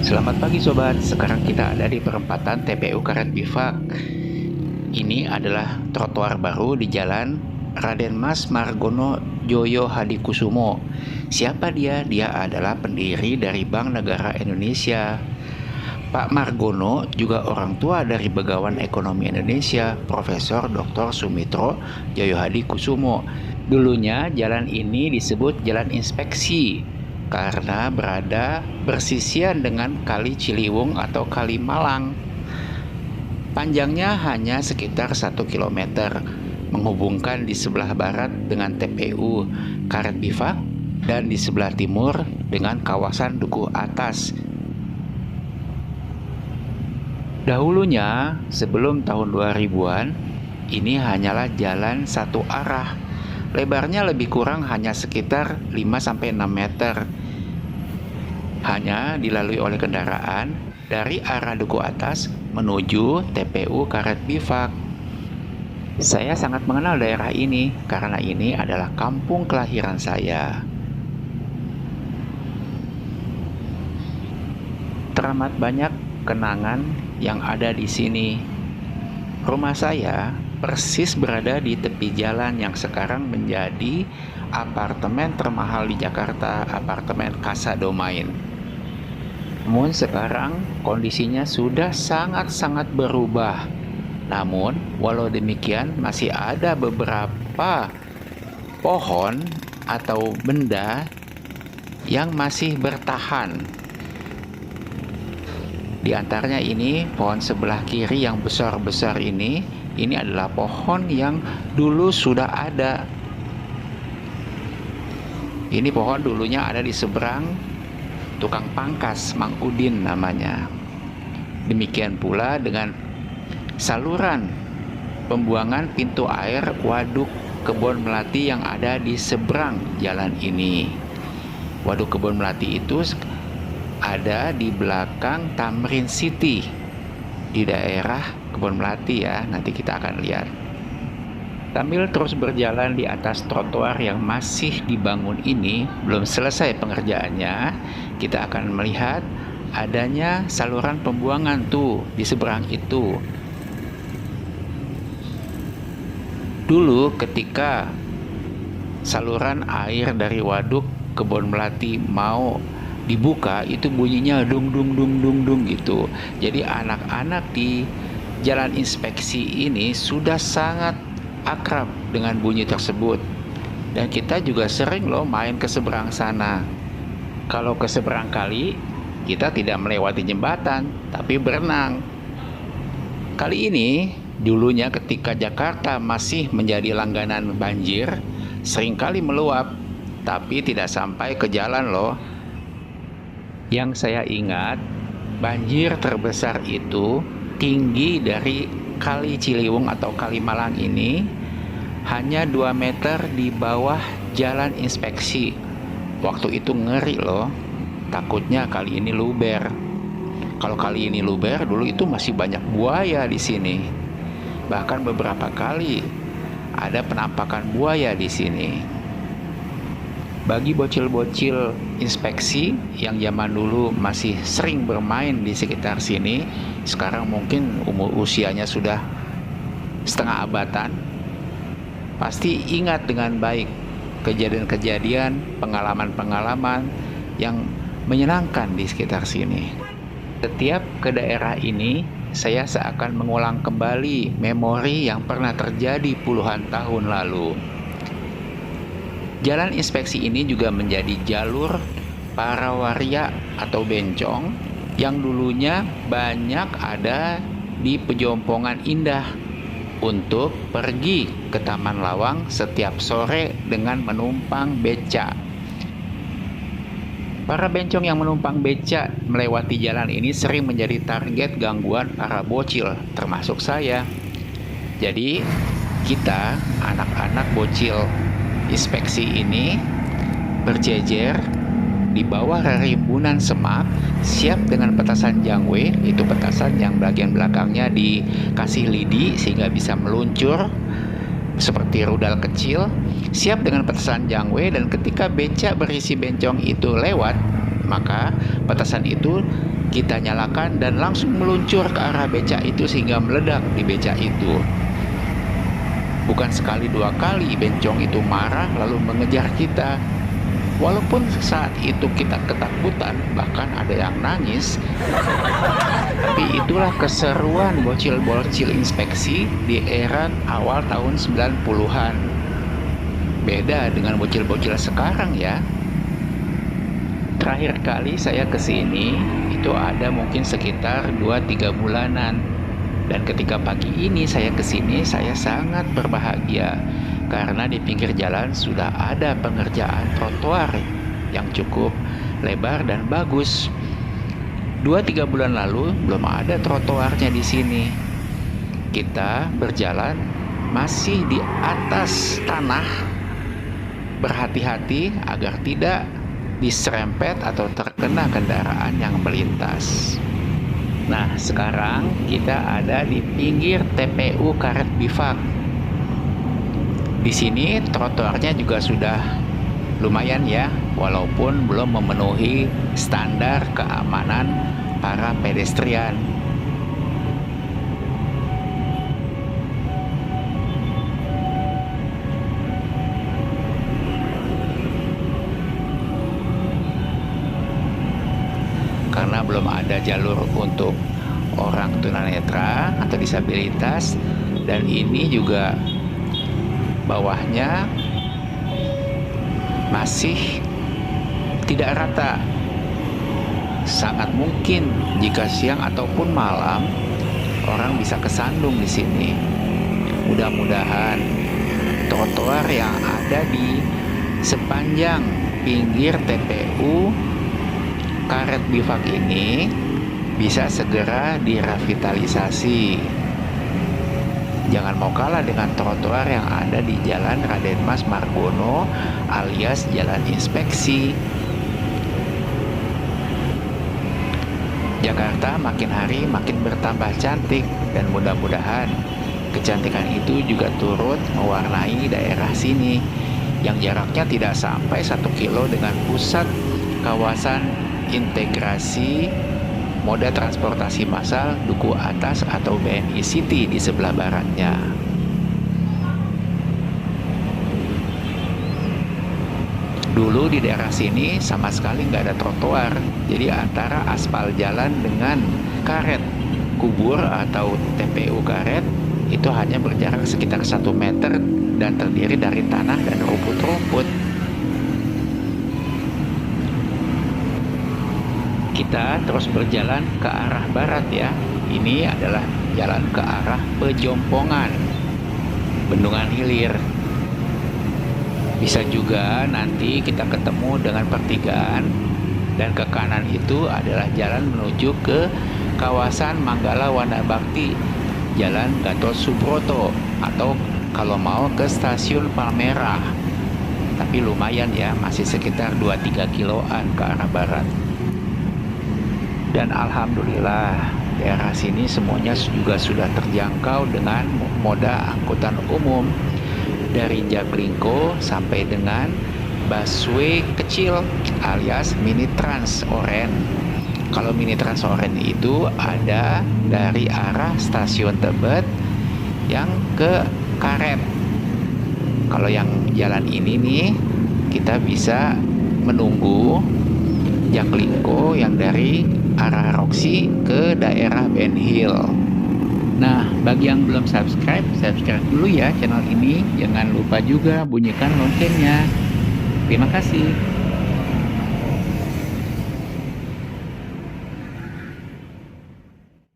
Selamat pagi sobat, sekarang kita ada di perempatan TPU Karet Bifak. Ini adalah trotoar baru di jalan Raden Mas Margono Joyo Hadikusumo. Siapa dia? Dia adalah pendiri dari Bank Negara Indonesia. Pak Margono juga orang tua dari Begawan Ekonomi Indonesia, Profesor Dr. Sumitro Joyo Hadikusumo. Dulunya jalan ini disebut Jalan Inspeksi karena berada bersisian dengan Kali Ciliwung atau Kali Malang. Panjangnya hanya sekitar 1 km, menghubungkan di sebelah barat dengan TPU Karet Bifak dan di sebelah timur dengan kawasan Duku Atas. Dahulunya, sebelum tahun 2000-an, ini hanyalah jalan satu arah. Lebarnya lebih kurang hanya sekitar 5-6 meter. Hanya dilalui oleh kendaraan dari arah Duku Atas menuju TPU Karet Bifak. Saya sangat mengenal daerah ini karena ini adalah kampung kelahiran saya. Teramat banyak kenangan yang ada di sini. Rumah saya persis berada di tepi jalan yang sekarang menjadi apartemen termahal di Jakarta, apartemen Casa Domain. Namun sekarang kondisinya sudah sangat-sangat berubah. Namun walau demikian masih ada beberapa pohon atau benda yang masih bertahan. Di antaranya ini pohon sebelah kiri yang besar-besar ini adalah pohon yang dulu sudah ada. Ini pohon dulunya ada di seberang tukang pangkas, Mang Udin namanya. Demikian pula dengan saluran pembuangan pintu air Waduk Kebon Melati yang ada di seberang jalan ini. Waduk Kebon Melati itu ada di belakang Tamrin City di daerah Kebon Melati ya, nanti kita akan lihat. Sambil terus berjalan di atas trotoar yang masih dibangun ini, belum selesai pengerjaannya, kita akan melihat adanya saluran pembuangan tuh di seberang itu. Dulu ketika saluran air dari Waduk Kebon Melati mau dibuka, itu bunyinya dung dung dung dung dung gitu. Jadi anak-anak di Jalan Inspeksi ini sudah sangat akrab dengan bunyi tersebut. Dan kita juga sering loh main ke seberang sana. Kalau ke seberang kali, kita tidak melewati jembatan, tapi berenang. Kali ini, dulunya ketika Jakarta masih menjadi langganan banjir, seringkali meluap, tapi tidak sampai ke jalan loh. Yang saya ingat, banjir terbesar itu tinggi dari Kali Ciliwung atau Kali Malang ini hanya 2 meter di bawah Jalan Inspeksi. Waktu itu ngeri loh, takutnya kali ini luber. Kalau kali ini luber, dulu itu masih banyak buaya di sini. Bahkan beberapa kali ada penampakan buaya di sini. Bagi bocil-bocil inspeksi yang zaman dulu masih sering bermain di sekitar sini, sekarang mungkin usianya sudah setengah abatan, pasti ingat dengan baik kejadian-kejadian, pengalaman-pengalaman yang menyenangkan di sekitar sini. Setiap ke daerah ini, saya seakan mengulang kembali memori yang pernah terjadi puluhan tahun lalu. Jalan Inspeksi ini juga menjadi jalur para waria atau bencong yang dulunya banyak ada di Pejompongan Indah untuk pergi ke Taman Lawang setiap sore dengan menumpang beca. Para bencong yang menumpang beca melewati jalan ini sering menjadi target gangguan para bocil, termasuk saya. Jadi kita anak-anak bocil inspeksi ini berjejer di bawah rimbunan semak, siap dengan petasan jangwe, itu petasan yang bagian belakangnya dikasih lidi sehingga bisa meluncur seperti rudal kecil, siap dengan petasan jangwe, dan ketika becak berisi bencong itu lewat, maka petasan itu Kita nyalakan dan langsung meluncur ke arah becak itu sehingga meledak di becak itu. Bukan sekali dua kali bencong itu marah lalu mengejar kita. Walaupun saat itu kita ketakutan, bahkan ada yang nangis, tapi itulah keseruan bocil-bocil inspeksi di era awal tahun 90-an. Beda dengan bocil-bocil sekarang ya. Terakhir kali saya kesini itu ada mungkin sekitar 2-3 bulanan. Dan ketika pagi ini saya kesini, saya sangat berbahagia karena di pinggir jalan sudah ada pengerjaan trotoar yang cukup lebar dan bagus. 2-3 bulan lalu belum ada trotoarnya di sini. Kita berjalan masih di atas tanah, berhati-hati agar tidak diserempet atau terkena kendaraan yang melintas. Nah, sekarang kita ada di pinggir TPU Karet Bifak. Di sini trotoarnya juga sudah lumayan ya, walaupun belum memenuhi standar keamanan para pedestrian. Karena belum ada jalur untuk orang tunanetra atau disabilitas, dan ini juga bawahnya masih tidak rata. Sangat mungkin jika siang ataupun malam orang bisa kesandung di sini. Mudah-mudahan trotoar yang ada di sepanjang pinggir TPU Karet Bifak ini bisa segera direvitalisasi. Jangan mau kalah dengan trotoar yang ada di Jalan Raden Mas Margono alias Jalan Inspeksi. Jakarta makin hari makin bertambah cantik, dan mudah-mudahan kecantikan itu juga turut mewarnai daerah sini yang jaraknya tidak sampai 1 kilo dengan pusat kawasan integrasi moda transportasi massal Duku Atas atau BNI City di sebelah baratnya. Dulu di daerah sini sama sekali nggak ada trotoar, jadi antara aspal jalan dengan karet kubur atau TPU karet itu hanya berjarak sekitar 1 meter dan terdiri dari tanah dan rumput-rumput. Kita terus berjalan ke arah barat ya. Ini adalah jalan ke arah Pejompongan, Bendungan Hilir. Bisa juga nanti kita ketemu dengan pertigaan, dan ke kanan itu adalah jalan menuju ke kawasan Manggala Wana Bakti, Jalan Gatot Subroto, atau kalau mau ke stasiun Palmerah. Tapi lumayan ya, masih sekitar 2-3 kiloan ke arah barat. Dan alhamdulillah daerah sini semuanya juga sudah terjangkau dengan moda angkutan umum, dari Jaklingko sampai dengan busway kecil alias mini trans oren. Kalau mini trans oren itu ada dari arah stasiun Tebet yang ke Karet. Kalau yang jalan ini nih kita bisa menunggu Jaklingko yang dari arah Roxy ke daerah Ben Hill. Nah, bagi yang belum subscribe dulu ya channel ini. Jangan lupa juga bunyikan loncengnya. Terima kasih.